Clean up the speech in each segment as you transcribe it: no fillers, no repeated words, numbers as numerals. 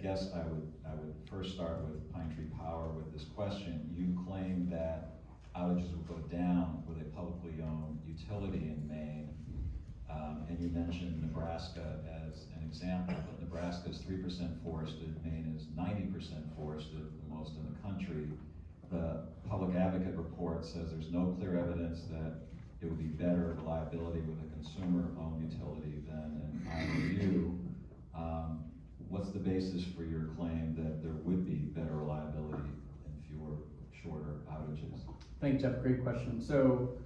guess I would first start with Pine Tree Power with this question. You claim that outages will go down with a publicly owned utility in Maine, and you mentioned Nebraska as an example, but Nebraska is 3% forested, Maine is 90% forested, the most in the country. The public advocate report says there's no clear evidence that it would be better reliability with a consumer-owned utility than an IOU. What's the basis for your claim that there would be better reliability and fewer, shorter outages? Thanks, Jeff. Great question. So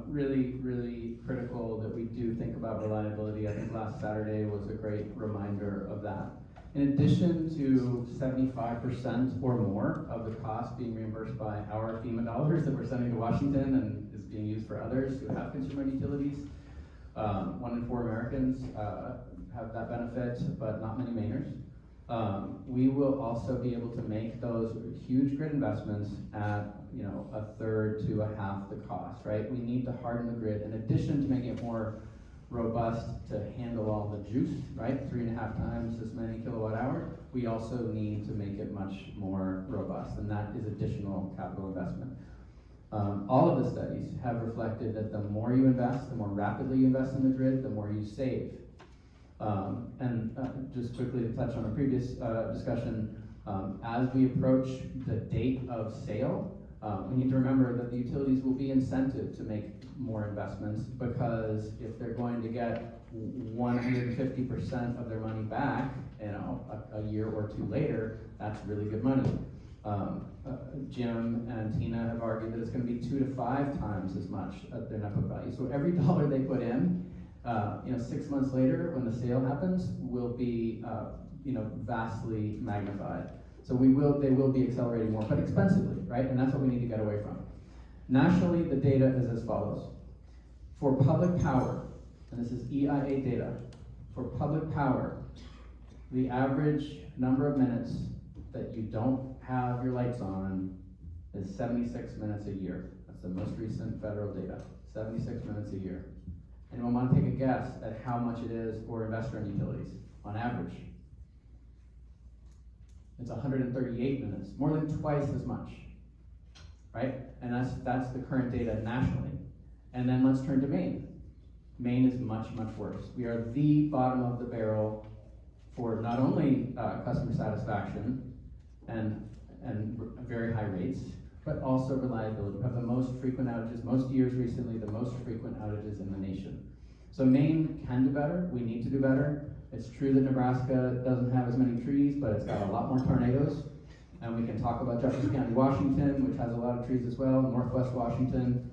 really, really critical that we do think about reliability. I think last Saturday was a great reminder of that. In addition to 75% or more of the cost being reimbursed by our FEMA dollars that we're sending to Washington and is being used for others who have consumer utilities, 1 in 4 Americans have that benefit, but not many Mainers. We will also be able to make those huge grid investments at a third to a half the cost, right? We need to harden the grid in addition to making it more robust to handle all the juice, right? 3.5 times as many kilowatt hours. We also need to make it much more robust, and that is additional capital investment. All of the studies have reflected that the more you invest, the more rapidly you invest in the grid, the more you save. Just quickly to touch on a previous discussion, as we approach the date of sale, we need to remember that the utilities will be incented to make more investments, because if they're going to get 150% of their money back, a year or two later, that's really good money. Jim and Tina have argued that it's going to be 2 to 5 times as much at their net book value. So every dollar they put in, 6 months later, when the sale happens, will be vastly magnified. So they will be accelerating more, but expensively, right? And that's what we need to get away from. Nationally, the data is as follows. For public power, and this is EIA data, for public power, the average number of minutes that you don't have your lights on is 76 minutes a year. That's the most recent federal data, 76 minutes a year. Anyone want to take a guess at how much it is for investor-owned utilities on average? It's 138 minutes, more than twice as much, right? And that's the current data nationally. And then let's turn to Maine. Maine is much, much worse. We are the bottom of the barrel for not only customer satisfaction and very high rates, but also reliability. We have the most frequent outages, most years recently, the most frequent outages in the nation. So Maine can do better, we need to do better. It's true that Nebraska doesn't have as many trees, but it's got a lot more tornadoes. And we can talk about Jefferson County, Washington, which has a lot of trees as well, Northwest Washington.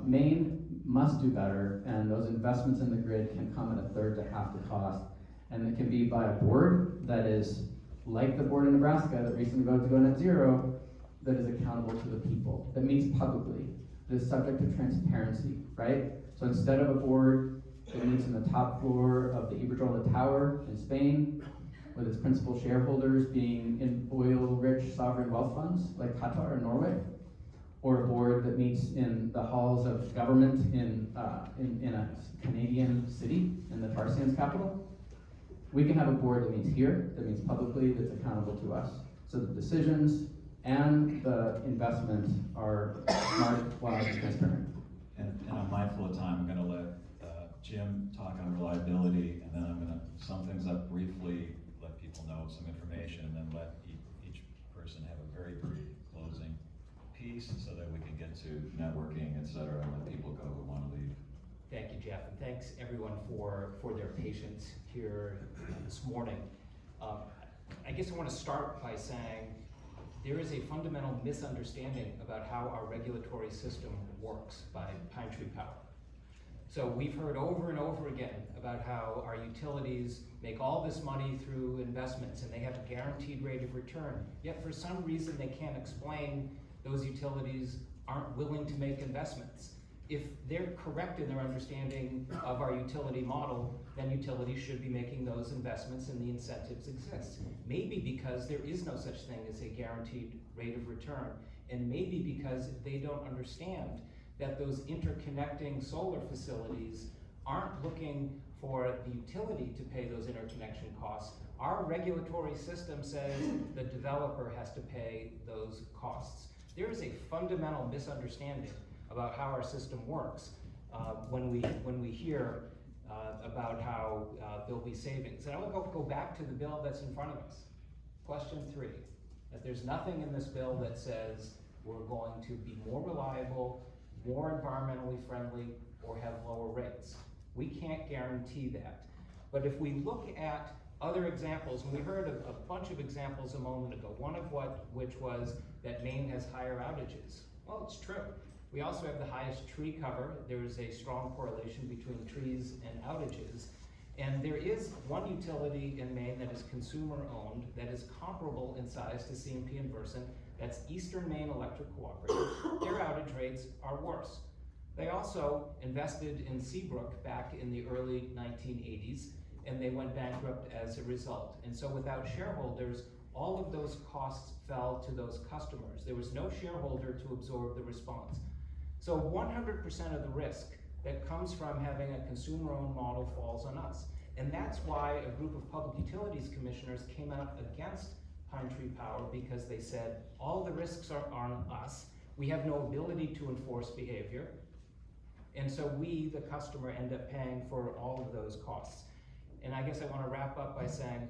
Maine must do better, and those investments in the grid can come at a third to half the cost. And it can be by a board that is like the board in Nebraska that recently voted to go net zero, that is accountable to the people, that meets publicly, that is subject to transparency, right? So instead of a board that meets in the top floor of the Iberdrola Tower in Spain, with its principal shareholders being in oil-rich sovereign wealth funds like Qatar and Norway, or a board that meets in the halls of government in a Canadian city, in the tar sands capital, we can have a board that meets here, that meets publicly, that's accountable to us. So the decisions and the investment are smart, wise, and transparent. And I'm mindful of time. I'm going to let Jim talk on reliability, and then I'm going to sum things up briefly, let people know some information, and then let each person have a very brief closing piece so that we can get to networking, et cetera, and let people go who want to leave. Thank you, Jeff, and thanks everyone for their patience here this morning. I guess I want to start by saying there is a fundamental misunderstanding about how our regulatory system works by Pine Tree Power. So we've heard over and over again about how our utilities make all this money through investments and they have a guaranteed rate of return, yet for some reason they can't explain those utilities aren't willing to make investments. If they're correct in their understanding of our utility model, then utilities should be making those investments and the incentives exist. Maybe because there is no such thing as a guaranteed rate of return, and maybe because they don't understand that those interconnecting solar facilities aren't looking for the utility to pay those interconnection costs. Our regulatory system says the developer has to pay those costs. There is a fundamental misunderstanding about how our system works when we hear about how there'll be savings. And I will go back to the bill that's in front of us. Question 3, that there's nothing in this bill that says we're going to be more reliable, more environmentally friendly, or have lower rates. We can't guarantee that. But if we look at other examples, and we heard a bunch of examples a moment ago, one of which was that Maine has higher outages. Well, it's true. We also have the highest tree cover. There is a strong correlation between trees and outages. And there is one utility in Maine that is consumer-owned that is comparable in size to CMP and Versant. That's Eastern Maine Electric Cooperative. Their outage rates are worse. They also invested in Seabrook back in the early 1980s, and they went bankrupt as a result. And so without shareholders, all of those costs fell to those customers. There was no shareholder to absorb the response. So 100% of the risk that comes from having a consumer-owned model falls on us. And that's why a group of public utilities commissioners came out against Pine Tree Power, because they said, all the risks are on us. We have no ability to enforce behavior. And so we, the customer, end up paying for all of those costs. And I guess I want to wrap up by saying,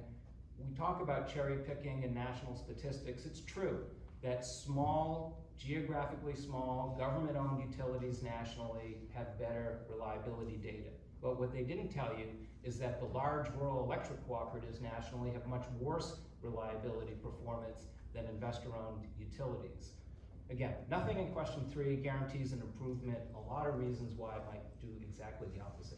we talk about cherry picking and national statistics. It's true that small, geographically small, government-owned utilities nationally have better reliability data. But what they didn't tell you is that the large rural electric cooperatives nationally have much worse reliability performance than investor-owned utilities. Again, nothing in question 3 guarantees an improvement. A lot of reasons why it might do exactly the opposite.